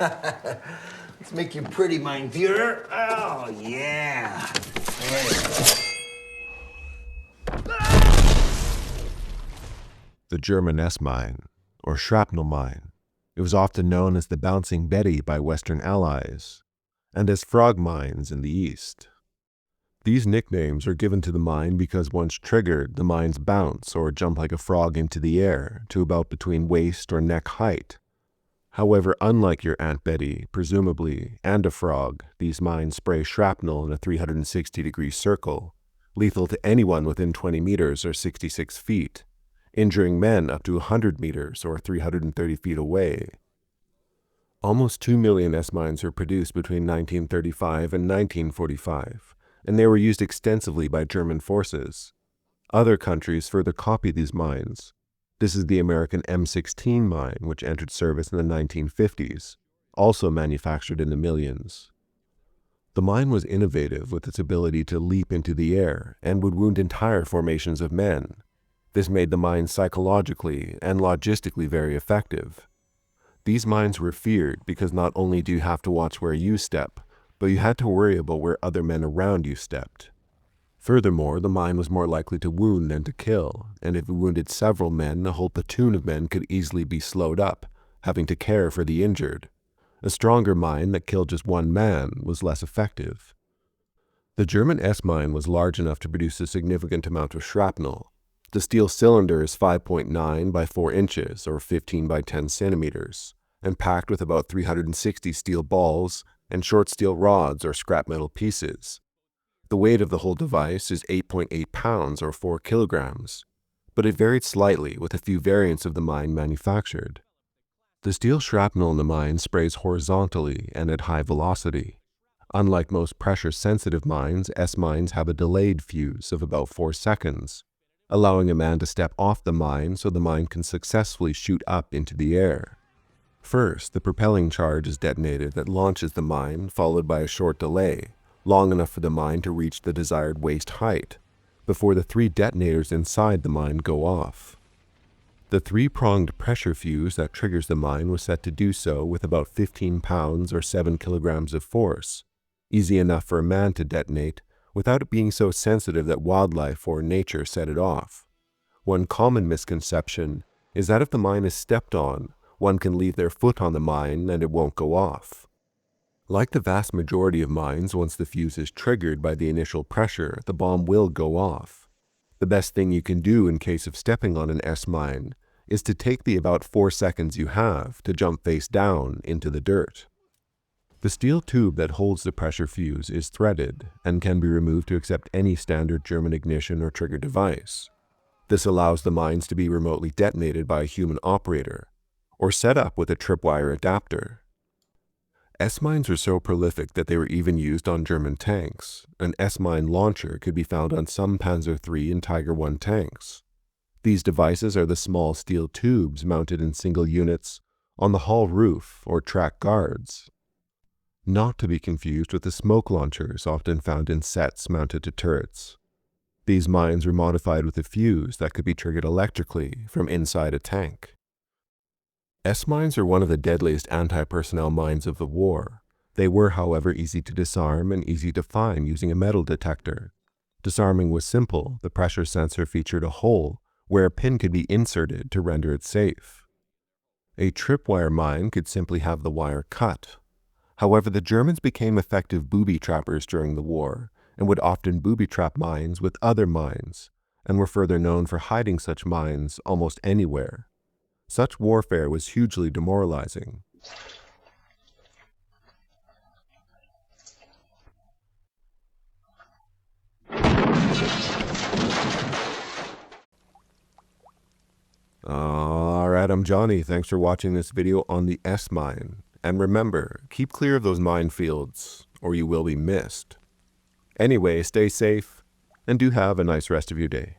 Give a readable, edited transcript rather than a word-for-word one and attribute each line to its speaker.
Speaker 1: Let's make you pretty, mein Führer. Oh, yeah.
Speaker 2: The German S-Mine, or shrapnel mine. It was often known as the Bouncing Betty by Western allies, and as frog mines in the East. These nicknames are given to the mine because once triggered, the mines bounce or jump like a frog into the air to about between waist or neck height. However, unlike your Aunt Betty, presumably, and a frog, these mines spray shrapnel in a 360-degree circle, lethal to anyone within 20 meters or 66 feet, injuring men up to 100 meters or 330 feet away. Almost 2 million S-mines were produced between 1935 and 1945, and they were used extensively by German forces. Other countries further copied these mines. This is the American M16 mine, which entered service in the 1950s, also manufactured in the millions. The mine was innovative with its ability to leap into the air and would wound entire formations of men. This made the mine psychologically and logistically very effective. These mines were feared because not only do you have to watch where you step, but you had to worry about where other men around you stepped. Furthermore, the mine was more likely to wound than to kill, and if it wounded several men, a whole platoon of men could easily be slowed up, having to care for the injured. A stronger mine that killed just one man was less effective. The German S-mine was large enough to produce a significant amount of shrapnel. The steel cylinder is 5.9 by 4 inches, or 15 by 10 centimeters, and packed with about 360 steel balls and short steel rods or scrap metal pieces. The weight of the whole device is 8.8 pounds or 4 kilograms, but it varied slightly with a few variants of the mine manufactured. The steel shrapnel in the mine sprays horizontally and at high velocity. Unlike most pressure-sensitive mines, S-mines have a delayed fuse of about 4 seconds, allowing a man to step off the mine so the mine can successfully shoot up into the air. First, the propelling charge is detonated that launches the mine, followed by a short delay, long enough for the mine to reach the desired waist height, before the 3 detonators inside the mine go off. The 3-pronged pressure fuse that triggers the mine was set to do so with about 15 pounds or 7 kilograms of force, easy enough for a man to detonate without it being so sensitive that wildlife or nature set it off. One common misconception is that if the mine is stepped on, one can leave their foot on the mine and it won't go off. Like the vast majority of mines, once the fuse is triggered by the initial pressure, the bomb will go off. The best thing you can do in case of stepping on an S-mine is to take the about 4 seconds you have to jump face down into the dirt. The steel tube that holds the pressure fuse is threaded and can be removed to accept any standard German ignition or trigger device. This allows the mines to be remotely detonated by a human operator, or set up with a tripwire adapter. S-mines were so prolific that they were even used on German tanks. An S-mine launcher could be found on some Panzer III and Tiger I tanks. These devices are the small steel tubes mounted in single units on the hull roof or track guards. Not to be confused with the smoke launchers often found in sets mounted to turrets. These mines were modified with a fuse that could be triggered electrically from inside a tank. S-mines are one of the deadliest anti-personnel mines of the war. They were, however, easy to disarm and easy to find using a metal detector. Disarming was simple. The pressure sensor featured a hole where a pin could be inserted to render it safe. A tripwire mine could simply have the wire cut. However, the Germans became effective booby trappers during the war and would often booby trap mines with other mines, and were further known for hiding such mines almost anywhere. Such warfare was hugely demoralizing. Alright, I'm Johnny. Thanks for watching this video on the S-mine. And remember, keep clear of those minefields, or you will be missed. Anyway, stay safe, and do have a nice rest of your day.